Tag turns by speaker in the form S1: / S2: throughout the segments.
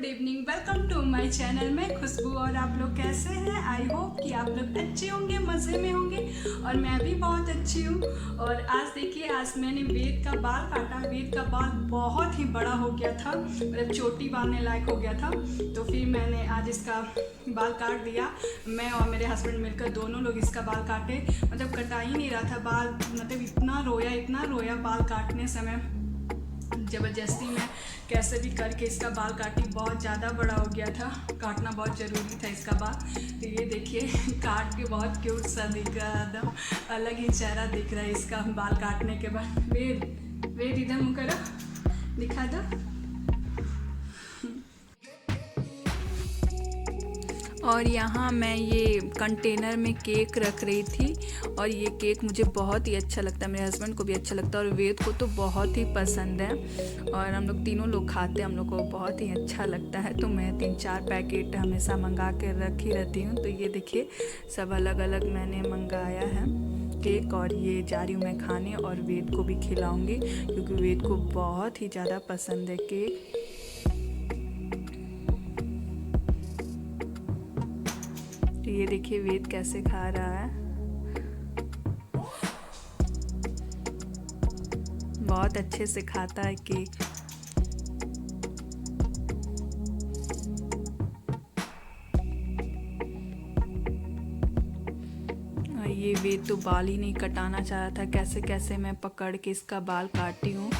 S1: Evening, welcome to my channel. मैं खुशबू और आप लोग कैसे हैं? आई होप कि आप लोग अच्छे होंगे, मज़े में होंगे और मैं भी बहुत अच्छी हूँ। और आज देखिए, आज मैंने वेद का बाल काटा। वेद का बाल बहुत ही बड़ा हो गया था, मतलब चोटी बांधने लायक हो गया था। तो फिर मैंने आज इसका बाल काट दिया। मैं और मेरे हस्बैंड मिलकर दोनों लोग इसका बाल काटे। मतलब कटा ही नहीं रहा था बाल, मतलब इतना रोया बाल काटने समय। ज़बरदस्ती मैं कैसे भी करके इसका बाल काटी। बहुत ज़्यादा बड़ा हो गया था, काटना बहुत ज़रूरी था इसका बाल। तो ये देखिए काट के बहुत क्यूट सा दिख रहा है, एकदम अलग ही चेहरा दिख रहा है इसका बाल काटने के बाद। वेद वेद इधर मुँह करो, दिखा दो। और यहाँ मैं ये कंटेनर में केक रख रही थी और ये केक मुझे बहुत ही अच्छा लगता है, मेरे हस्बैंड को भी अच्छा लगता है और वेद को तो बहुत ही पसंद है। और हम लोग तीनों लोग खाते हैं, हम लोग को बहुत ही अच्छा लगता है। तो मैं 3-4 पैकेट हमेशा मंगा के रख ही रहती हूँ। तो ये देखिए सब अलग अलग मैंने मंगाया है केक और ये जा रही हूँ मैं खाने और वेद को भी खिलाऊँगी क्योंकि वेद को बहुत ही ज़्यादा पसंद है केक। तो ये देखिए वेद कैसे खा रहा है, बहुत अच्छे से खाता है केक। और ये वेद तो बाल ही नहीं कटाना चाह रहा था, कैसे कैसे मैं पकड़ के इसका बाल काटी हूँ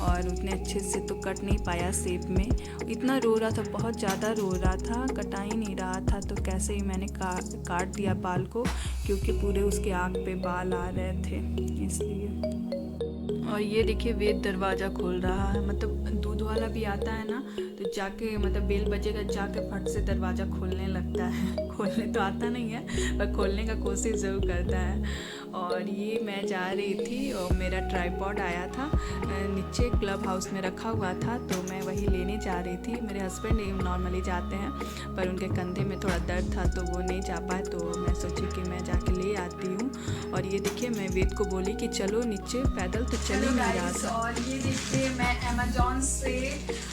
S1: और उतने अच्छे से तो कट नहीं पाया शेप में। इतना रो रहा था, बहुत ज़्यादा रो रहा था, कटा ही नहीं रहा था। तो कैसे ही मैंने काट दिया बाल को क्योंकि पूरे उसके आँख पे बाल आ रहे थे इसलिए। और ये देखिए वेद दरवाज़ा खोल रहा है, मतलब दूध वाला भी आता है ना, तो जाके मतलब बेल बजेगा जाके फट से दरवाज़ा खोलने लगता है। खोलने तो आता नहीं है पर खोलने का कोशिश ज़रूर करता है। और ये मैं जा रही थी और मेरा ट्राइपॉड आया था नीचे क्लब हाउस में रखा हुआ था, तो मैं वही लेने जा रही थी। मेरे हस्बैंड नॉर्मली जाते हैं पर उनके कंधे में थोड़ा दर्द था तो वो नहीं जा पाए, तो मैं सोची कि मैं जाके ले आती हूँ। और ये देखिए मैं वेद को बोली कि चलो नीचे पैदल, तो चल ही नहीं रहा था। और ये देखिए मैं अमेजोन से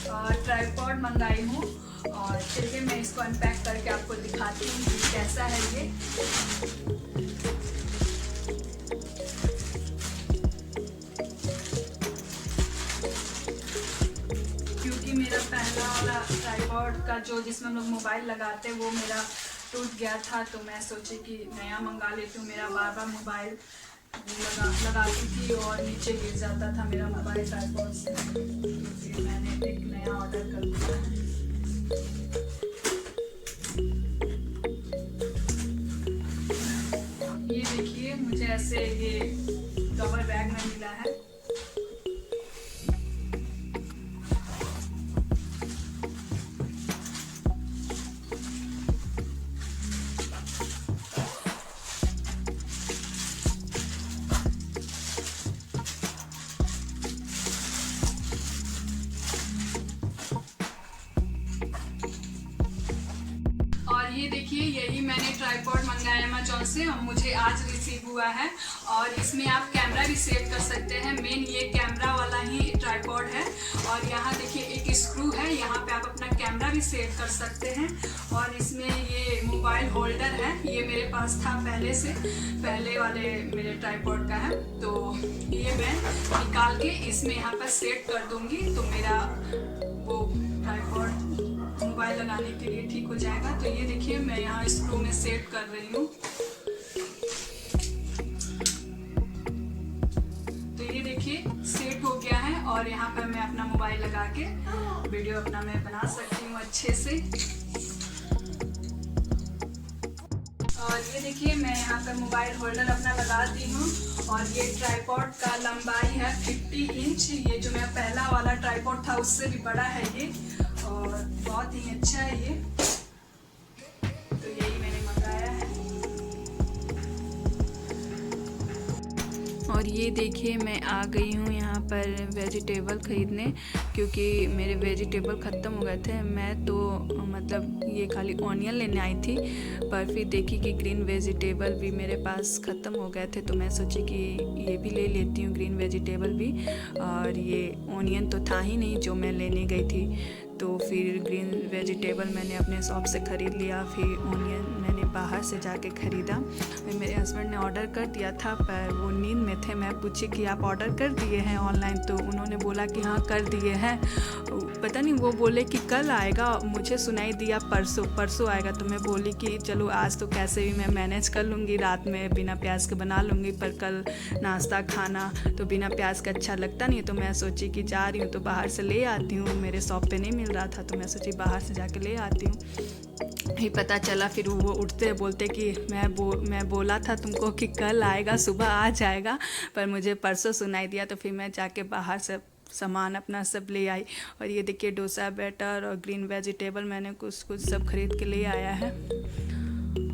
S1: ट्राइपॉड मंगाई हूँ और चलिए मैं इसको अनपैक करके आपको दिखाती हूँ कि कैसा है ये। क्योंकि मेरा पहला वाला ट्राइपॉड का जो जिसमें हम लोग मोबाइल लगाते हैं वो मेरा टूट गया था, तो मैं सोची कि नया मंगा लेती हूँ। मेरा बार बार मोबाइल लगाती थी और नीचे गिर जाता था मेरा मोबाइल ट्राइपॉड से, तो मैंने एक नया ऑर्डर कर दिया है। ये देखिए मुझे ऐसे ये कवर बैग में मिला है। और ये देखिए यही मैंने ट्राइपॉड मंगाया अमेजोन से और मुझे आज रिसीव हुआ है। और इसमें आप कैमरा भी सेट कर सकते हैं। मेन ये कैमरा वाला ही ट्राइपॉड है। और यहाँ देखिए एक स्क्रू है, यहाँ पे आप अपना कैमरा भी सेट कर सकते हैं। और इसमें ये मोबाइल होल्डर है, ये मेरे पास था पहले से, पहले वाले मेरे ट्राइपॉड का है। तो ये मैं निकाल के इसमें यहाँ पर सेट कर दूँगी तो मेरा वो ट्राइपॉड मोबाइल लगाने के लिए ठीक हो जाएगा। तो ये देखिए मैं यहाँ स्क्रू में सेट कर रही हूँ। तो ये देखिए सेट हो गया है और यहाँ पर मैं अपना मोबाइल लगा के वीडियो अपना मैं बना सकती हूँ अच्छे से। और ये देखिए मैं यहाँ पर मोबाइल होल्डर अपना लगा दी हूँ और ये ट्राइपॉड का लंबाई है 50 इंच। ये जो मेरा पहला वाला ट्राइपॉड था उससे भी बड़ा है ये और बहुत ही अच्छा है ये। तो यही मैंने मंगाया है। और ये देखिए मैं आ गई हूँ यहाँ पर वेजिटेबल ख़रीदने, क्योंकि मेरे वेजिटेबल ख़त्म हो गए थे। मैं तो मतलब ये खाली ऑनियन लेने आई थी, पर फिर देखी कि ग्रीन वेजिटेबल भी मेरे पास ख़त्म हो गए थे, तो मैं सोची कि ये भी ले लेती हूँ ग्रीन वेजिटेबल भी। और ये ऑनियन तो था ही नहीं जो मैं लेने गई थी, तो फिर ग्रीन वेजिटेबल मैंने अपने शॉप से ख़रीद लिया। फिर ऑनियन मैंने बाहर से जाके ख़रीदा। मेरे हस्बैंड ने ऑर्डर कर दिया था, पर वो नींद में थे। मैं पूछी कि आप ऑर्डर कर दिए हैं ऑनलाइन, तो उन्होंने बोला कि हाँ कर दिए हैं। पता नहीं वो बोले कि कल आएगा, मुझे सुनाई दिया परसों आएगा। तो मैं बोली कि चलो आज तो कैसे भी मैं मैनेज कर लूँगी, रात में बिना प्याज के बना लूँगी, पर कल नाश्ता खाना तो बिना प्याज का अच्छा लगता नहीं। तो मैं सोची कि जा रही हूँ तो बाहर से ले आती हूँ, मेरे शॉप पे नहीं मिल रहा था, तो मैं सोची बाहर से जाके ले आती हूँ। ही पता चला फिर वो उठते बोलते कि मैं बोला था तुमको कि कल आएगा, सुबह आ जाएगा, पर मुझे परसों सुनाई दिया। तो फिर मैं जाके बाहर से सामान अपना सब ले आई। और ये देखिए डोसा बैटर और ग्रीन वेजिटेबल मैंने कुछ सब खरीद के ले आया है,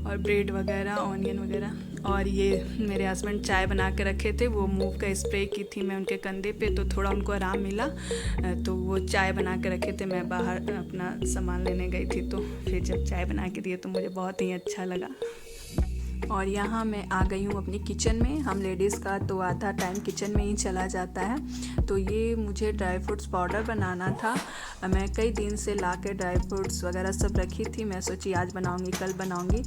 S1: और ब्रेड वगैरह, ऑनियन वगैरह। और ये मेरे हस्बैंड चाय बना के रखे थे, वो मूव का स्प्रे की थी मैं उनके कंधे पे, तो थोड़ा उनको आराम मिला, तो वो चाय बना के रखे थे। मैं बाहर अपना सामान लेने गई थी, तो फिर जब चाय बना के दिए तो मुझे बहुत ही अच्छा लगा। और यहाँ मैं आ गई हूँ अपनी किचन में। हम लेडीज़ का तो आधा टाइम किचन में ही चला जाता है। तो ये मुझे ड्राई फ्रूट्स पाउडर बनाना था। मैं कई दिन से ला के ड्राई फ्रूट्स वगैरह सब रखी थी। मैं सोची आज बनाऊँगी, कल बनाऊँगी।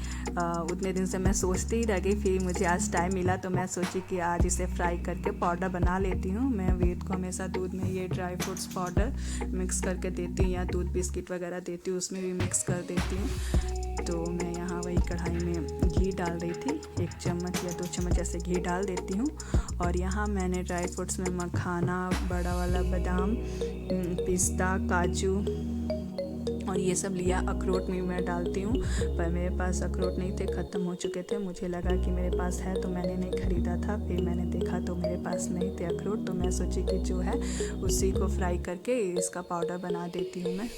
S1: उतने दिन से मैं सोचती ही रह गई। फिर मुझे आज टाइम मिला तो मैं सोची कि आज इसे फ्राई करके पाउडर बना लेती हूँ। मैं वेद को हमेशा दूध में ये ड्राई फ्रूट्स पाउडर मिक्स करके देती हूँ, या दूध बिस्किट वगैरह देती हूँ उसमें भी मिक्स कर देती हूँ। तो मैं यहाँ वही कढ़ाई में घी डाल रही थी, 1 चम्मच या 2 चम्मच ऐसे घी डाल देती हूँ। और यहाँ मैंने ड्राई फ्रूट्स में मखाना, बड़ा वाला बादाम, पिस्ता, काजू और ये सब लिया। अखरोट भी मैं डालती हूँ, पर मेरे पास अखरोट नहीं थे, ख़त्म हो चुके थे। मुझे लगा कि मेरे पास है तो मैंने नहीं ख़रीदा था, फिर मैंने देखा तो मेरे पास नहीं थे अखरोट। तो मैं सोची कि जो है उसी को फ्राई करके इसका पाउडर बना देती हूँ मैं।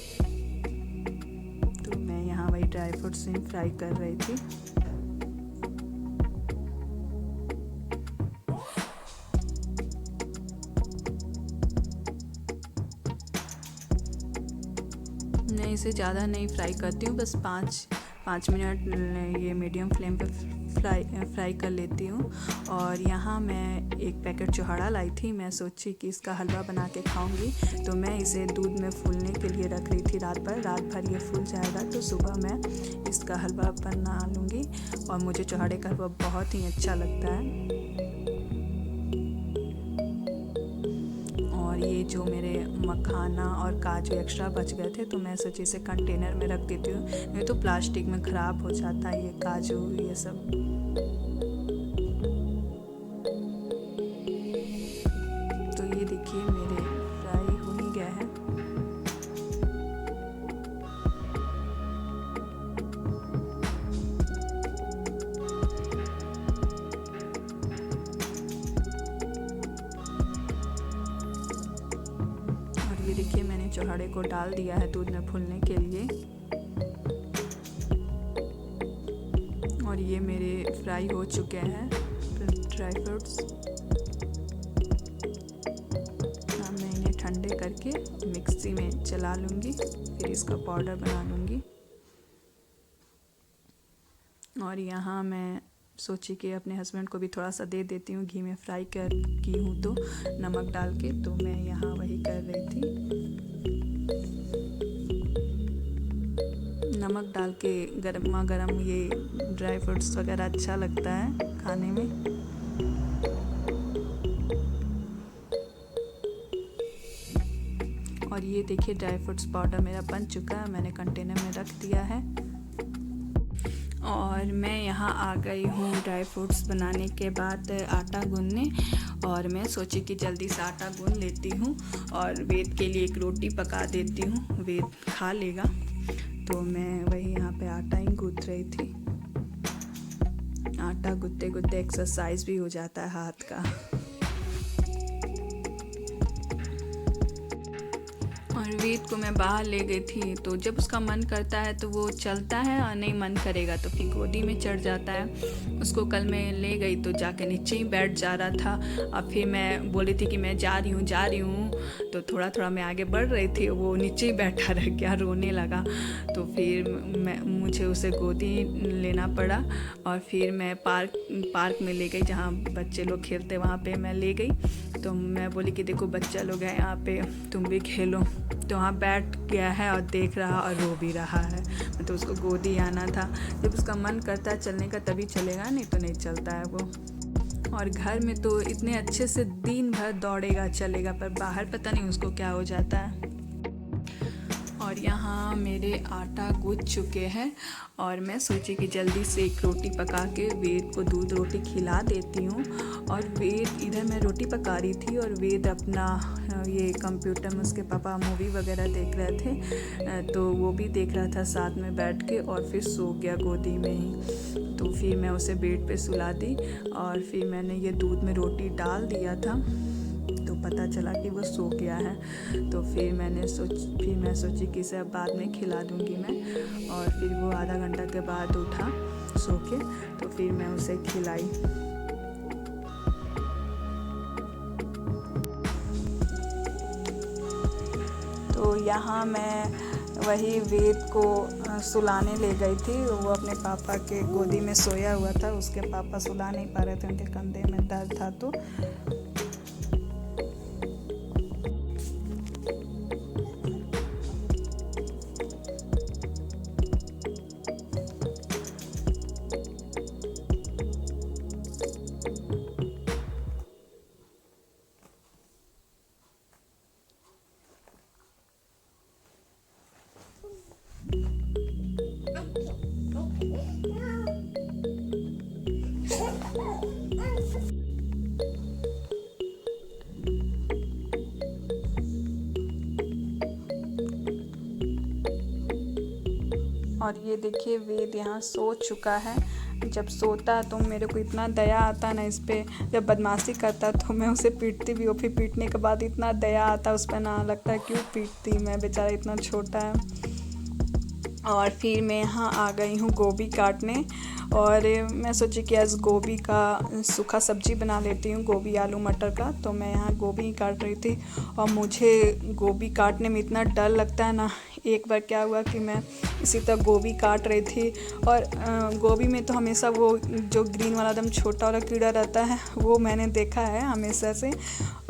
S1: तो मैं यहाँ वही ड्राई फ्रूट्स ही फ्राई कर रही थी। मैं इसे ज़्यादा नहीं फ्राई करती हूँ, बस 5 मिनट ये मीडियम फ्लेम पे फ्राई कर लेती हूँ। और यहाँ मैं एक पैकेट चौहाड़ा लाई थी। मैं सोची कि इसका हलवा बना के खाऊंगी, तो मैं इसे दूध में फूलने के लिए रख रही थी रात भर ये फूल जाएगा तो सुबह मैं इसका हलवा बना लूँगी। और मुझे चौहाड़े का हलवा बहुत ही अच्छा लगता है। और ये जो मेरे मखाना और काजू एक्स्ट्रा बच गए थे, तो मैं सोची इसे कंटेनर में रख देती हूँ, नहीं तो प्लास्टिक में ख़राब हो जाता है ये काजू ये सब। तो ये देखिए मेरे फ्राई हो ही गया है। ये देखिए मैंने चौहाड़े को डाल दिया है दूध में फूलने के लिए। और ये मेरे फ्राई हो चुके हैं ड्राई फ्रूट्स। अब मैं इन्हें ठंडे करके मिक्सी में चला लूँगी, फिर इसका पाउडर बना लूँगी। और यहाँ मैं सोची कि अपने हस्बैंड को भी थोड़ा सा दे देती हूँ, घी में फ्राई की हूँ तो नमक डाल के। तो मैं यहाँ वही कर रही थी, नमक डाल के गरमा गरम ये ड्राई फ्रूट्स वगैरह अच्छा लगता है खाने में। और ये देखिए ड्राई फ्रूट्स पाउडर मेरा बन चुका है, मैंने कंटेनर में रख दिया है। और मैं यहाँ आ गई हूँ ड्राई फ्रूट्स बनाने के बाद आटा गूँधने। और मैं सोची कि जल्दी से आटा गूँध लेती हूँ और वेद के लिए एक रोटी पका देती हूँ, वेद खा लेगा। तो मैं वही यहाँ पे आटा ही गूँथ रही थी। आटा गूँथते गूँथते एक्सरसाइज भी हो जाता है हाथ का। और वेद को मैं बाहर ले गई थी, तो जब उसका मन करता है तो वो चलता है और नहीं मन करेगा तो फिर गोदी में चढ़ जाता है। उसको कल मैं ले गई तो जाके नीचे ही बैठ जा रहा था। और फिर मैं बोली थी कि मैं जा रही हूँ, तो थोड़ा थोड़ा मैं आगे बढ़ रही थी, वो नीचे ही बैठा रह गया, रोने लगा। तो फिर मुझे उसे गोदी लेना पड़ा और फिर मैं पार्क में ले गई जहाँ बच्चे लोग खेलते, वहाँ पे मैं ले गई। तो मैं बोली कि देखो बच्चा लोग हैं यहाँ पे, तुम भी खेलो। तो वहाँ बैठ गया है और देख रहा और रो भी रहा है। मतलब उसको गोदी आना था। जब उसका मन करता है चलने का तभी चलेगा, नहीं तो नहीं चलता है वो। और घर में तो इतने अच्छे से दिन भर दौड़ेगा चलेगा, पर बाहर पता नहीं उसको क्या हो जाता है। और यहाँ मेरे आटा गूँथ चुके हैं और मैं सोची कि जल्दी से एक रोटी पका के वेद को दूध रोटी खिला देती हूँ। और वेद, इधर मैं रोटी पका रही थी और वेद अपना ये कंप्यूटर में उसके पापा मूवी वगैरह देख रहे थे, तो वो भी देख रहा था साथ में बैठ के और फिर सो गया गोदी में ही। तो फिर मैं उसे बेड पे सुला दी और फिर मैंने ये दूध में रोटी डाल दिया था, तो पता चला कि वो सो गया है। तो फिर मैं सोची कि इसे अब बाद में खिला दूँगी मैं। और फिर वो आधा घंटा के बाद उठा सो के, तो फिर मैं उसे खिलाई। तो यहाँ मैं वही वेद को सुलाने ले गई थी। वो अपने पापा के गोदी में सोया हुआ था, उसके पापा सुला नहीं पा रहे थे, उनके कंधे में दर्द था। तो और ये देखिए वेद यहाँ सो चुका है। जब सोता है तो मेरे को इतना दया आता ना इस पर। जब बदमाशी करता तो मैं उसे पीटती भी हूँ, फिर पीटने के बाद इतना दया आता उस पर ना, लगता है क्यों पीटती मैं, बेचारा इतना छोटा है। और फिर मैं यहाँ आ गई हूँ गोभी काटने और मैं सोची कि आज गोभी का सूखा सब्जी बना लेती हूँ, गोभी आलू मटर का। तो मैं यहाँ गोभी काट रही थी और मुझे गोभी काटने में इतना डर लगता है ना। एक बार क्या हुआ कि मैं इसी तरह गोभी काट रही थी और गोभी में तो हमेशा वो जो ग्रीन वाला एकदम छोटा वाला कीड़ा रहता है वो मैंने देखा है हमेशा से।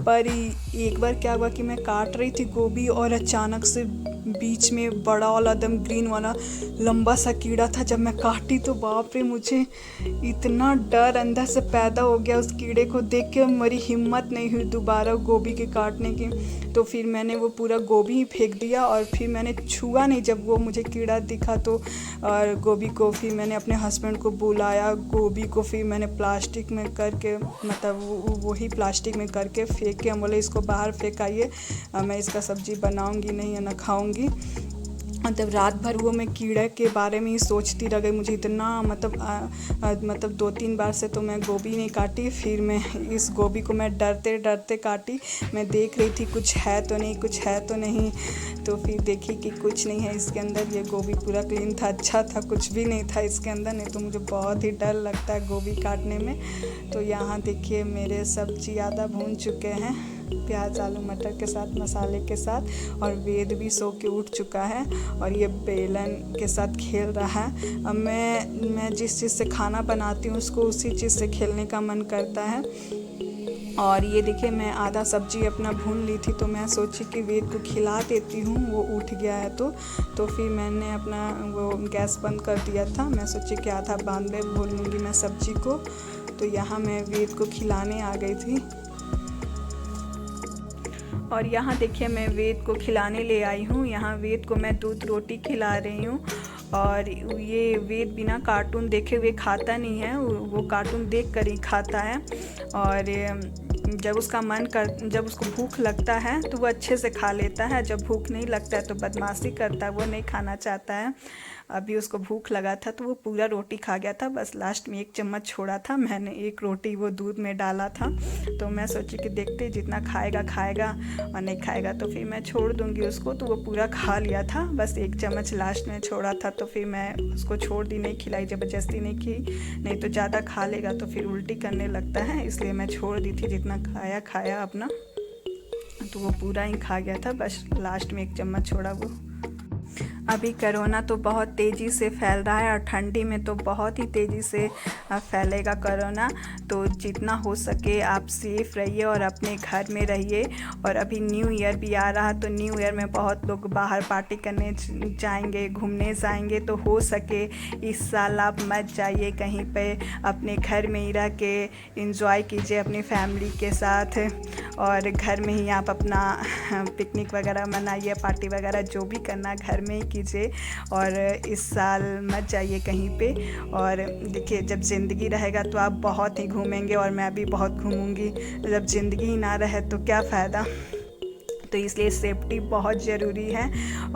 S1: पर एक बार क्या हुआ कि मैं काट रही थी गोभी और अचानक से बीच में बड़ा वाला एकदम ग्रीन वाला लंबा सा कीड़ा था। जब मैं काटी तो बाप रे, मुझे इतना डर अंदर से पैदा हो गया उस कीड़े को देख के। मेरी हिम्मत नहीं हुई दोबारा गोभी के काटने की। तो फिर मैंने वो पूरा गोभी ही फेंक दिया और फिर मैंने छुआ नहीं जब वो मुझे कीड़ा दिखा तो। और गोभी को फिर मैंने अपने हस्बैंड को बुलाया, गोभी को फिर मैंने प्लास्टिक में करके, मतलब वही प्लास्टिक में करके फेंक के हम बोले इसको बाहर फेंकाइए, मैं इसका सब्ज़ी बनाऊंगी नहीं या ना खाऊंगी। मतलब रात भर वो मैं कीड़े के बारे में ही सोचती रह गई। मुझे इतना मतलब 2-3 बार से तो मैं गोभी नहीं काटी। फिर मैं इस गोभी को मैं डरते डरते काटी। मैं देख रही थी कुछ है तो नहीं, कुछ है तो नहीं। तो फिर देखी कि कुछ नहीं है इसके अंदर। ये गोभी पूरा क्लीन था, अच्छा था, कुछ भी नहीं था इसके अंदर। नहीं तो मुझे बहुत ही डर लगता है गोभी काटने में। तो यहाँ देखिए मेरे सब्जी आधा भून चुके हैं, प्याज आलू मटर के साथ, मसाले के साथ। और वेद भी सो के उठ चुका है और ये बेलन के साथ खेल रहा है। अब मैं जिस चीज़ से खाना बनाती हूँ उसको उसी चीज़ से खेलने का मन करता है। और ये देखिए मैं आधा सब्जी अपना भून ली थी, तो मैं सोची कि वेद को खिला देती हूँ, वो उठ गया है तो फिर मैंने अपना वो गैस बंद कर दिया था। मैं सोची कि आधा बाद में भून लूँगी मैं सब्जी को। तो यहाँ मैं वेद को खिलाने आ गई थी। और यहाँ देखिए मैं वेद को खिलाने ले आई हूँ। यहाँ वेद को मैं दूध रोटी खिला रही हूँ। और ये वेद बिना कार्टून देखे हुए खाता नहीं है, वो कार्टून देख कर ही खाता है। और जब उसको भूख लगता है तो वो अच्छे से खा लेता है, जब भूख नहीं लगता है तो बदमाशी करता है, वो नहीं खाना चाहता है। अभी उसको भूख लगा था तो वो पूरा रोटी खा गया था, बस लास्ट में एक चम्मच छोड़ा था। मैंने एक रोटी वो दूध में डाला था, तो मैं सोची कि देखते जितना खाएगा खाएगा, और नहीं खाएगा तो फिर मैं छोड़ दूँगी उसको। तो वो पूरा खा लिया था, बस एक चम्मच लास्ट में छोड़ा था, तो फिर मैं उसको छोड़ दी, नहीं खिलाई, ज़बरदस्ती नहीं की, नहीं तो ज़्यादा खा लेगा तो फिर उल्टी करने लगता है, इसलिए मैं छोड़ दी थी। जितना खाया खाया अपना, तो वो पूरा ही खा गया था, बस लास्ट में एक चम्मच छोड़ा वो। अभी कोरोना तो बहुत तेज़ी से फैल रहा है और ठंडी में तो बहुत ही तेज़ी से फैलेगा कोरोना। तो जितना हो सके आप सेफ़ रहिए और अपने घर में रहिए। और अभी न्यू ईयर भी आ रहा, तो न्यू ईयर में बहुत लोग बाहर पार्टी करने जाएंगे, घूमने जाएंगे। तो हो सके इस साल आप मत जाइए कहीं पे, अपने घर में ही रह के इंजॉय कीजिए अपनी फैमिली के साथ, और घर में ही आप अपना पिकनिक वगैरह मनाइए, पार्टी वगैरह जो भी करना घर में ही कीजिए। और इस साल मत जाइए कहीं पे। और देखिए, जब ज़िंदगी रहेगा तो आप बहुत ही घूमेंगे, और मैं भी बहुत घूमूंगी। जब ज़िंदगी ही ना रहे तो क्या फ़ायदा। तो इसलिए सेफ्टी बहुत ज़रूरी है,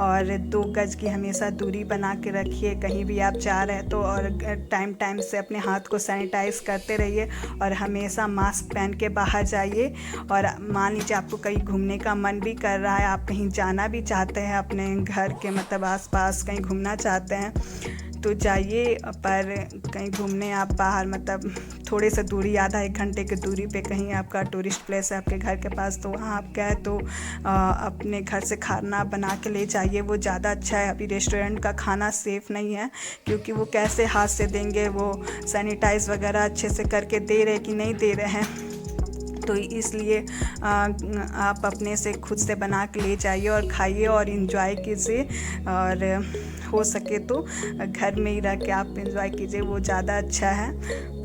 S1: और 2 गज की हमेशा दूरी बना के रखिए कहीं भी आप जा रहे हैं तो। और टाइम टाइम से अपने हाथ को सैनिटाइज करते रहिए, और हमेशा मास्क पहन के बाहर जाइए। और मान लीजिए आपको कहीं घूमने का मन भी कर रहा है, आप कहीं जाना भी चाहते हैं, अपने घर के मतलब आसपास कहीं घूमना चाहते हैं तो जाइए। पर कहीं घूमने आप बाहर मतलब थोड़े से दूरी, आधा 1 घंटे की दूरी पे कहीं आपका टूरिस्ट प्लेस है आपके घर के पास, तो वहाँ आप गए तो अपने घर से खाना बना के ले जाइए, वो ज़्यादा अच्छा है। अभी रेस्टोरेंट का खाना सेफ़ नहीं है, क्योंकि वो कैसे हाथ से देंगे, वो सैनिटाइज़ वगैरह अच्छे से करके दे रहे कि नहीं दे रहे हैं। तो इसलिए आप अपने से खुद से बना के ले जाइए और खाइए और इन्जॉय कीजिए। और हो सके तो घर में ही रह के आप इन्जॉय कीजिए, वो ज़्यादा अच्छा है।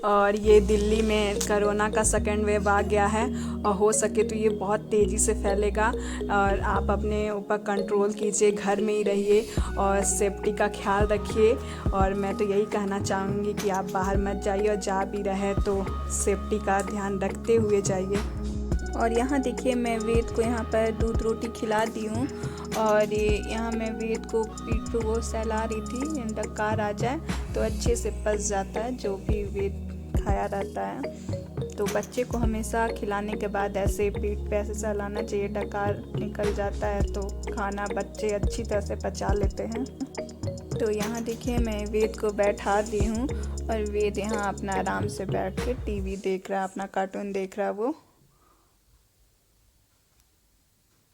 S1: और ये दिल्ली में कोरोना का सेकेंड वेव आ गया है, और हो सके तो ये बहुत तेज़ी से फैलेगा। और आप अपने ऊपर कंट्रोल कीजिए, घर में ही रहिए और सेफ्टी का ख्याल रखिए। और मैं तो यही कहना चाहूँगी कि आप बाहर मत जाइए, और जा भी रहे तो सेफ्टी का ध्यान रखते हुए जाइए। और यहाँ देखिए, मैं वेद को यहाँ पर दूध रोटी खिला दी हूँ, और यहाँ मैं वेद को पीठ पे वो सहला रही थी, डकार आ जाए तो अच्छे से पच जाता है जो भी वेद खाया रहता है। तो बच्चे को हमेशा खिलाने के बाद ऐसे पीठ पे ऐसे सहलाना चाहिए, डकार निकल जाता है तो खाना बच्चे अच्छी तरह से पचा लेते हैं। तो यहाँ देखिए, मैं वेद को बैठा दी हूँ, और वेद यहाँ अपना आराम से बैठ के टीवी देख रहा है, अपना कार्टून देख रहा है। वो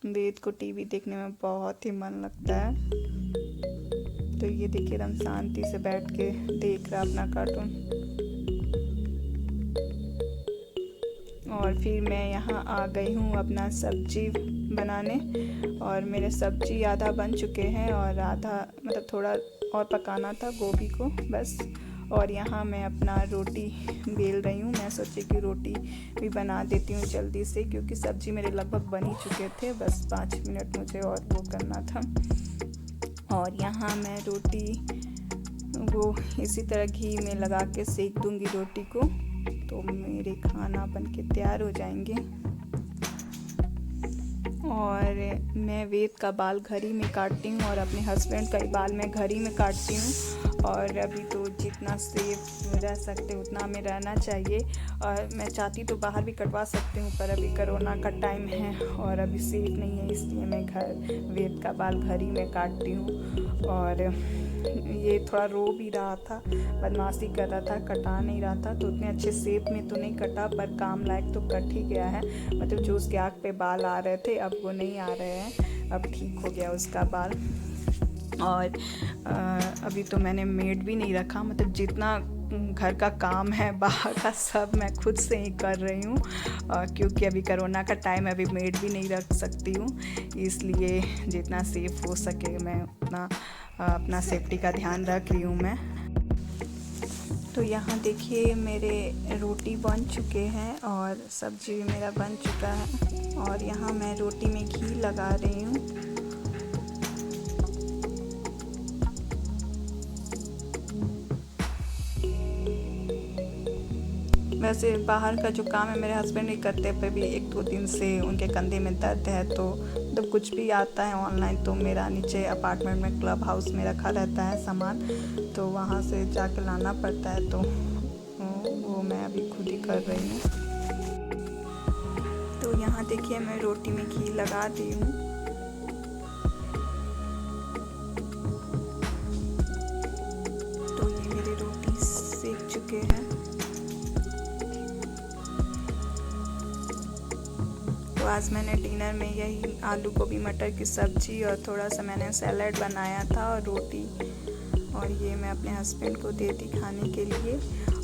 S1: वेद को टीवी देखने में बहुत ही मन लगता है। तो ये देखिए, एकदम शांति से बैठ के देख रहा अपना कार्टून। और फिर मैं यहाँ आ गई हूँ अपना सब्जी बनाने, और मेरे सब्जी आधा बन चुके हैं और आधा मतलब थोड़ा और पकाना था गोभी को बस। और यहाँ मैं अपना रोटी बेल रही हूँ। मैं सोची कि रोटी भी बना देती हूँ जल्दी से, क्योंकि सब्ज़ी मेरे लगभग बन ही चुके थे, बस 5 मिनट मुझे और वो करना था। और यहाँ मैं रोटी वो इसी तरह घी में लगा के सेक दूँगी रोटी को, तो मेरे खाना बन के तैयार हो जाएंगे। और मैं वेद का बाल घर ही में काटती हूँ, और अपने हस्बैंड का ही बाल मैं घर ही में काटती हूँ। और अभी तो जितना सेफ रह सकते उतना हमें रहना चाहिए। और मैं चाहती तो बाहर भी कटवा सकती हूँ, पर अभी कोरोना का टाइम है और अभी सेफ नहीं है, इसलिए मैं वेद का बाल घर ही में काटती हूँ। और ये थोड़ा रो भी रहा था, बदमाशी कर रहा था, कटा नहीं रहा था, तो उतने अच्छे शेप में तो नहीं कटा, पर काम लायक तो कट ही गया है। मतलब जो उसके आँख पे बाल आ रहे थे अब वो नहीं आ रहे हैं, अब ठीक हो गया उसका बाल। और अभी तो मैंने मेड भी नहीं रखा, मतलब जितना घर का काम है बाहर का सब मैं खुद से ही कर रही हूँ, क्योंकि अभी कोरोना का टाइम है, अभी मेड भी नहीं रख सकती हूँ। इसलिए जितना सेफ हो सके मैं उतना अपना सेफ्टी का ध्यान रख रही हूँ मैं। तो यहाँ देखिए, मेरे रोटी बन चुके हैं और सब्जी भी मेरा बन चुका है, और यहाँ मैं रोटी में घी लगा रही हूँ। वैसे बाहर का जो काम है मेरे हस्बैंड ही करते, पर भी 1-2 दिन से उनके कंधे में दर्द है, तो जब कुछ भी आता है ऑनलाइन तो मेरा नीचे अपार्टमेंट में क्लब हाउस में रखा रहता है सामान, तो वहाँ से जाके लाना पड़ता है, तो वो मैं अभी खुद ही कर रही हूँ। तो यहाँ देखिए मैं रोटी में घी लगा दी हूँ। तो ये मेरी रोटी सेक चुके हैं। तो आज मैंने डिनर में यही आलू गोभी मटर की सब्ज़ी और थोड़ा सा मैंने सैलड बनाया था और रोटी, और ये मैं अपने हस्बैंड को दे दी खाने के लिए।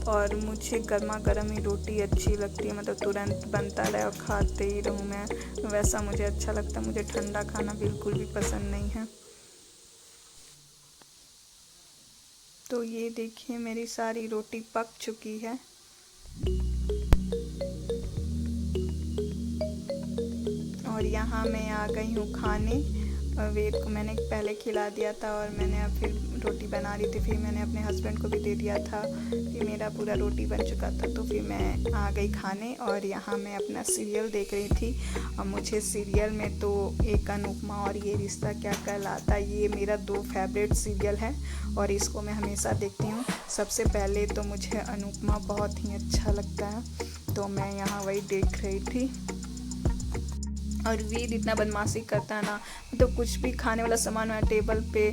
S1: और मुझे गर्मा गर्म ही रोटी अच्छी लगती है, मतलब तुरंत बनता रहे और खाते ही रहूँ मैं, वैसा मुझे अच्छा लगता है। मुझे ठंडा खाना बिल्कुल भी पसंद नहीं है। तो ये देखिए मेरी सारी रोटी पक चुकी है। और यहाँ मैं आ गई हूँ खाने, और वेद को मैंने पहले खिला दिया था और मैंने अब फिर रोटी बना रही थी, फिर मैंने अपने हस्बैंड को भी दे दिया था, फिर मेरा पूरा रोटी बन चुका था, तो फिर मैं आ गई खाने। और यहाँ मैं अपना सीरियल देख रही थी, और मुझे सीरियल में तो एक अनुपमा और ये रिश्ता क्या कहलाता, ये मेरा 2 फेवरेट सीरियल है और इसको मैं हमेशा देखती हूँ। सबसे पहले तो मुझे अनुपमा बहुत ही अच्छा लगता है, तो मैं यहाँ वही देख रही थी। और वेद इतना बदमाशी करता है ना, तो कुछ भी खाने वाला सामान मैं टेबल पे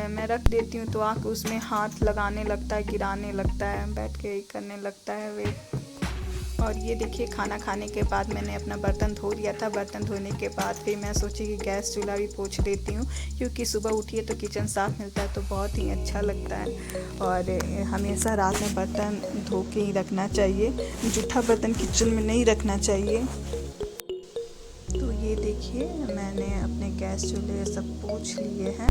S1: मैं रख देती हूँ तो आके उसमें हाथ लगाने लगता है, गिराने लगता है, बैठ के ही करने लगता है वेद। और ये देखिए खाना खाने के बाद मैंने अपना बर्तन धो दिया था। बर्तन धोने के बाद फिर मैं सोची कि गैस चूल्हा भी पोंछ देती हूँ, क्योंकि सुबह उठिए तो किचन साफ़ मिलता है तो बहुत ही अच्छा लगता है। और हमेशा रात में बर्तन धो के ही रखना चाहिए, जूठा बर्तन किचन में नहीं रखना चाहिए। तो ये देखिए मैंने अपने गैस चूल्हे सब पोंछ लिए हैं।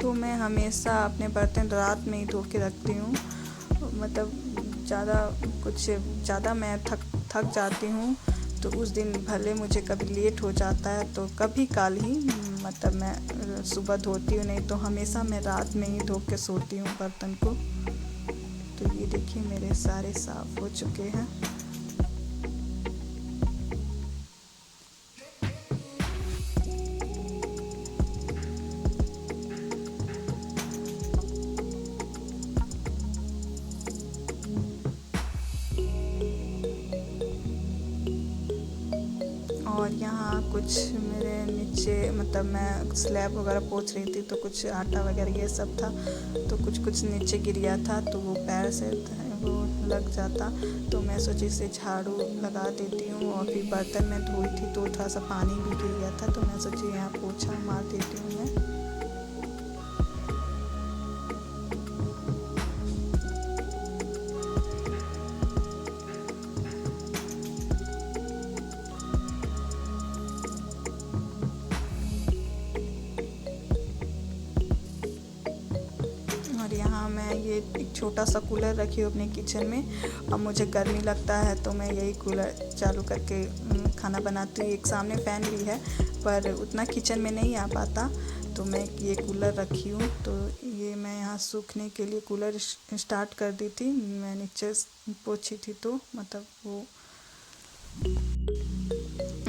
S1: तो मैं हमेशा अपने बर्तन रात में ही धो के रखती हूँ, मतलब ज़्यादा मैं थक जाती हूँ तो उस दिन भले मुझे कभी लेट हो जाता है तो कभी काल ही मतलब मैं सुबह धोती हूँ, नहीं तो हमेशा मैं रात में ही धो के सोती हूँ बर्तन को। तो ये देखिए मेरे सारे साफ़ हो चुके हैं। और यहाँ कुछ मेरे नीचे मतलब मैं स्लैब वगैरह पोंछ रही थी तो कुछ आटा वगैरह ये सब था, तो कुछ नीचे गिर गया था तो वो पैर से वो लग जाता, तो मैं सोची से झाड़ू लगा देती हूँ। और फिर बर्तन में धोई थी तो थोड़ा सा पानी भी गिर गया था, तो मैं सोची यहाँ पोछा मार देती हूँ मैं। और यहाँ मैं ये एक छोटा सा कूलर रखी हूँ अपने किचन में। अब मुझे गर्मी लगता है तो मैं यही कूलर चालू करके खाना बनाती हूँ। एक सामने फ़ैन भी है पर उतना किचन में नहीं आ पाता, तो मैं ये कूलर रखी हूँ। तो ये मैं यहाँ सूखने के लिए कूलर स्टार्ट कर दी थी, मैं नीचे पोंछी थी तो मतलब वो।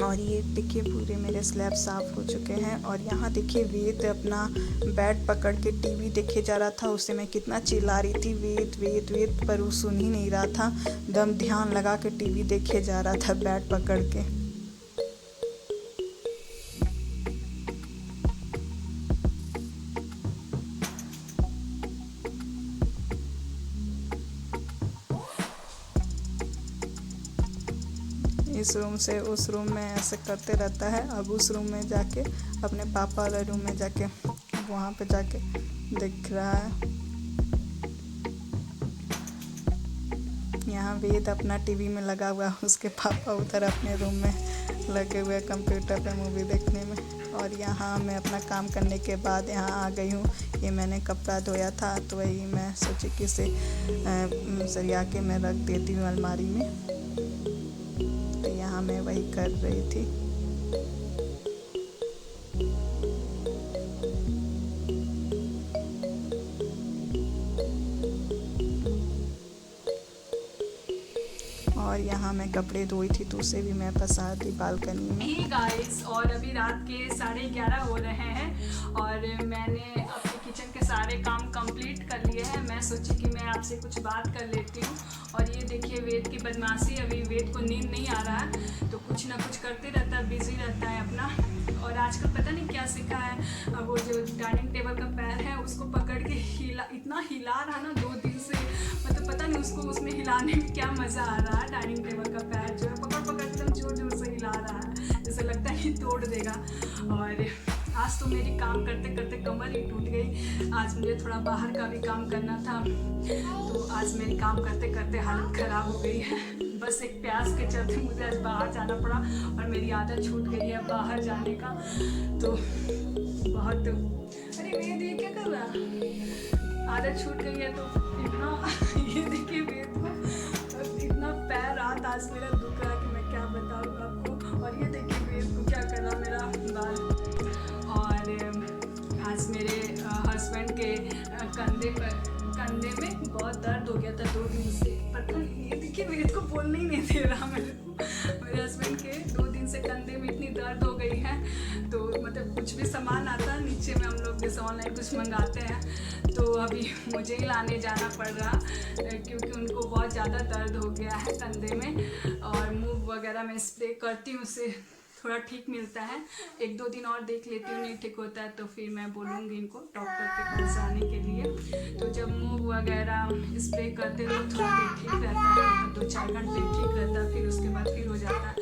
S1: और ये देखिए पूरे मेरे स्लैब साफ़ हो चुके हैं। और यहाँ देखिए वेद अपना बैट पकड़ के टीवी देखे जा रहा था, उससे मैं कितना चिल्ला रही थी वेद वेद वेद, पर वो सुन ही नहीं रहा था, दम ध्यान लगा के टीवी देखे जा रहा था बैट पकड़ के। इस रूम से उस रूम में ऐसे करते रहता है। अब उस रूम में जाके अपने पापा वाले रूम में जाके वहाँ पे जाके देख रहा है। यहाँ वेद अपना टीवी में लगा हुआ, उसके पापा उधर अपने रूम में लगे हुए कंप्यूटर पे मूवी देखने में। और यहाँ मैं अपना काम करने के बाद यहाँ आ गई हूँ। ये मैंने कपड़ा धोया था तो वही मैं सोची कि इसे सरिया के मैं रख देती हूँ अलमारी में, तो यहाँ मैं वही कर रही थी।
S2: और यहाँ मैं कपड़े धोई थी तो उसे भी मैं पसार दी बालकनी में।
S1: हे गाइस, और अभी रात के 11:30 हो रहे हैं और मैंने अपने किचन के सारे काम कंप्लीट कर लिए हैं। मैं सोची कि मैं आपसे कुछ बात कर लेती हूँ। और ये देखिए वेद की बदमाशी, अभी वेद को नींद नहीं आ रहा है तो कुछ ना कुछ करते रहता है, बिजी रहता है अपना। और आजकल पता नहीं क्या सीखा है, वो जो डाइनिंग टेबल का पैर है उसको पकड़ के इतना हिला रहा ना 2 दिन से, मतलब पता नहीं उसको उसमें हिलाने में क्या मज़ा आ रहा है। डाइनिंग टेबल का पैर जो है पकड़ एकदम जोर जोर से हिला रहा है, जैसे लगता है कि तोड़ देगा। और आज तो मेरी काम करते करते कमर ही टूट गई। आज मुझे थोड़ा बाहर का भी काम करना था तो आज मेरी काम करते करते हालत ख़राब हो गई है। बस एक प्यास के चलते मुझे आज बाहर जाना पड़ा और मेरी आदत छूट गई है बाहर जाने का। तो बहुत, अरे वेद ये क्या कर रहा है, आदत छूट गई है तो इतना ये देखिए वेद को इतना पैर रात आज मेरा दुख रहा कि मैं क्या बताऊँ आपको। और ये देखिए वेद को क्या कर रहा मेरा बाल। और आज मेरे हस्बैंड के कंधे में बहुत दर्द हो गया था 2 दिन से, पता नहीं। ये देखिए वेद को बोलने ही नहीं दे रहा मेरे को। मेरे हस्बैंड के 2 दिन से कंधे में इतनी दर्द हो गई है तो मतलब कुछ भी सामान आता है नीचे में, हम लोग जैसे ऑनलाइन कुछ मंगाते हैं तो अभी मुझे ही लाने जाना पड़ रहा क्योंकि उनको बहुत ज़्यादा दर्द हो गया है कंधे में। और मूव वगैरह में स्प्रे करती हूँ, उससे थोड़ा ठीक मिलता है। 1-2 दिन और देख लेती हूँ, नहीं ठीक होता है तो फिर मैं बोलूँगी इनको डॉक्टर के पास जाने के लिए। तो जब मूव वगैरह स्प्रे करते तो थोड़ा देर ठीक रहता है, 2-4 घंटे ठीक रहता है, फिर उसके बाद फिर हो जाता है।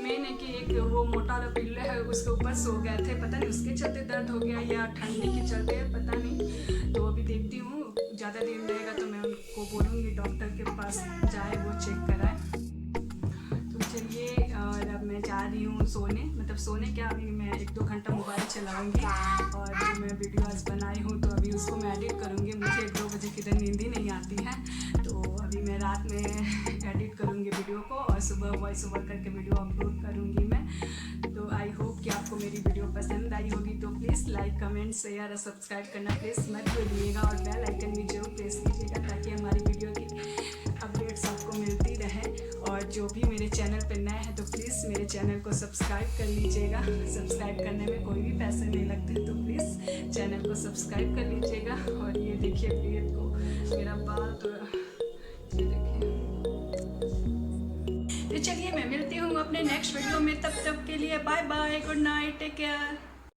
S1: मेन है कि एक वो मोटा वाला पिल्ले है उसके ऊपर सो गए थे, पता नहीं उसके चलते दर्द हो गया या ठंडी के चलते, पता नहीं। तो अभी देखती हूँ, ज़्यादा दिन रहेगा तो मैं उनको बोलूँगी डॉक्टर के पास जाए, वो चेक कराए। चलिए, और अब मैं जा रही हूँ सोने, मतलब सोने क्या, अभी मैं 1-2 घंटा मोबाइल चलाऊँगी और जो मैं वीडियो आज बनाई हूँ तो अभी उसको मैं एडिट करूँगी। मुझे 1-2 बजे की तो नींद ही नहीं आती है तो अभी मैं रात में एडिट करूँगी वीडियो को और सुबह वॉइस ओवर करके वीडियो अपलोड करूँगी मैं। तो आई होप कि आपको मेरी वीडियो पसंद आई होगी, तो प्लीज़ लाइक, कमेंट, शेयर और सब्सक्राइब करना प्लीज़ मत भूलिएगा और बेल आइकन भी जरूर प्रेस कीजिएगा ताकि हमारी वीडियो की अपडेट्स आपको मिलती रहे। और जो भी मेरे चैनल पर नए हैं तो प्लीज़ मेरे चैनल को सब्सक्राइब कर लीजिएगा। सब्सक्राइब करने में कोई भी पैसे नहीं लगते तो प्लीज़ चैनल को सब्सक्राइब कर लीजिएगा। और ये देखिए वेद को मेरा बाल तो ये देखिए। तो चलिए मैं मिलती हूँ अपने नेक्स्ट वीडियो में, तब तक के लिए bye bye, good night, take care.